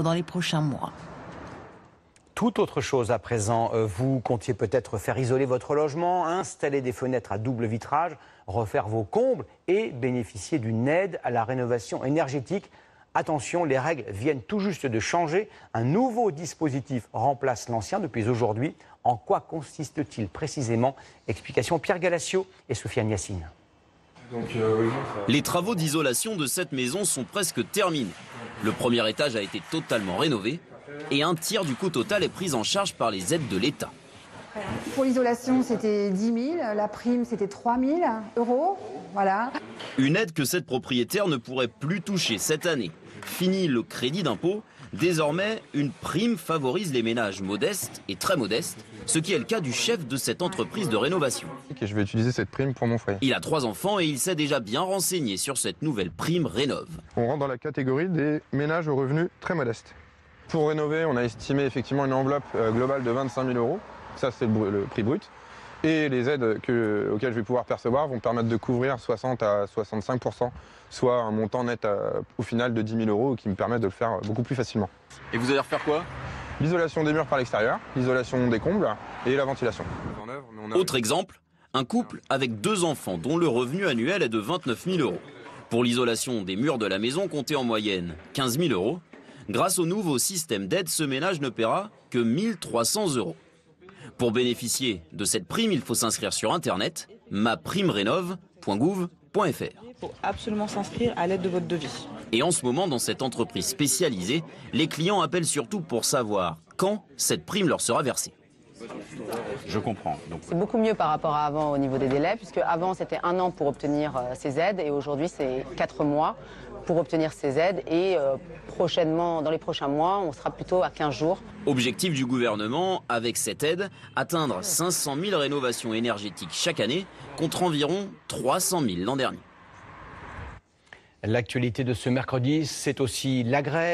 dans les prochains mois. Tout autre chose à présent, vous comptiez peut-être faire isoler votre logement, installer des fenêtres à double vitrage, refaire vos combles et bénéficier d'une aide à la rénovation énergétique. Attention, les règles viennent tout juste de changer. Un nouveau dispositif remplace l'ancien depuis aujourd'hui. En quoi consiste-t-il précisément? Explication Pierre Galassio et Sofiane Yassine. Les travaux d'isolation de cette maison sont presque terminés. Le premier étage a été totalement rénové et un tiers du coût total est pris en charge par les aides de l'État. Pour l'isolation, c'était 10 000, la prime, c'était 3 000 €. Voilà. Une aide que cette propriétaire ne pourrait plus toucher cette année. Fini le crédit d'impôt. Désormais, une prime favorise les ménages modestes et très modestes, ce qui est le cas du chef de cette entreprise de rénovation. Je vais utiliser cette prime pour mon foyer. Il a 3 enfants et il s'est déjà bien renseigné sur cette nouvelle prime Rénov. On rentre dans la catégorie des ménages aux revenus très modestes. Pour rénover, on a estimé effectivement une enveloppe globale de 25 000 €. Ça, c'est le prix brut. Et les aides auxquelles je vais pouvoir percevoir vont permettre de couvrir 60 à 65%, soit un montant net au final de 10 000 € qui me permet de le faire beaucoup plus facilement. Et vous allez refaire quoi? L'isolation des murs par l'extérieur, l'isolation des combles et la ventilation. Autre exemple, un couple avec 2 enfants dont le revenu annuel est de 29 000 €. Pour l'isolation des murs de la maison, comptez en moyenne 15 000 €. Grâce au nouveau système d'aide, ce ménage ne paiera que 1 300 €. Pour bénéficier de cette prime, il faut s'inscrire sur internet maprimerenov.gouv.fr. Il faut absolument s'inscrire à l'aide de votre devis. Et en ce moment, dans cette entreprise spécialisée, les clients appellent surtout pour savoir quand cette prime leur sera versée. Je comprends. C'est beaucoup mieux par rapport à avant au niveau des délais, puisque avant c'était 1 an pour obtenir ces aides et aujourd'hui c'est 4 mois pour obtenir ces aides et prochainement, dans les prochains mois, on sera plutôt à 15 jours. Objectif du gouvernement, avec cette aide, atteindre 500 000 rénovations énergétiques chaque année, contre environ 300 000 l'an dernier. L'actualité de ce mercredi, c'est aussi la grève.